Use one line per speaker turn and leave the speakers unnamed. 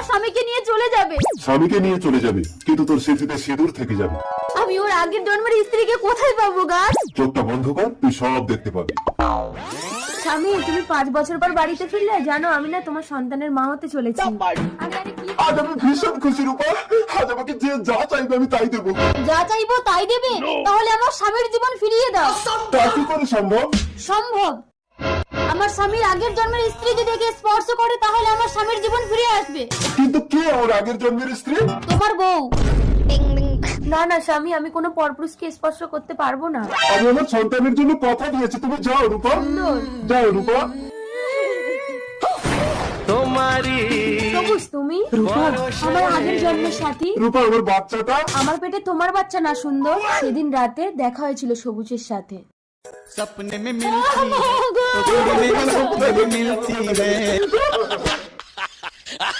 আমার স্বামীকে নিয়ে চলে যাবে।
স্বামীকে নিয়ে চলে যাবে, কিন্তু তোর স্মৃতিতে সিঁদুর থেকে যাবে।
আমি ওর আগের জন্মের স্ত্রীকে কোথায় পাবো গাছ?
চোখটা বন্ধ কর, তুই সব দেখতে পাবি।
স্বামী, তুমি 5 বছর পর বাড়িতে ফিরলে। জানো আমি না তোমার সন্তানের মা হতে চলেছি।
আজ আমি ভীষণ খুশি রূপা। আজ আমাকে যে যা চাইবে আমি তাই দেবো।
যা চাইবো তাই দেবে? তাহলে আমার স্বামীর জীবন ফিরিয়ে দাও।
তা কি করে সম্ভব?
সম্ভব। আমার স্বামীর আগের জন্মের স্ত্রী যদি একে স্পর্শ করে তাহলে আমার স্বামীর জীবন ফিরে আসবে।
কিন্তু কে ওর আগের জন্মের স্ত্রী?
তোমার বউ। না না স্বামী, আমি কোনো পরপুরুষকে স্পর্শ করতে পারবো না।
আমি আমার সন্তানের জন্য কথা দিয়েছি, তুমি যাও রূপা, যাও রূপা।
সবুজ তুমি? রূপা আমার আগের জন্মের সাথী।
রূপা আমার বাচ্চাটা।
আমার পেটে তোমার বাচ্চা না সুন্দর? সেদিন রাতে দেখা হয়েছিল সবুজের সাথে।
सपने में मिलती है, तो मिलती है।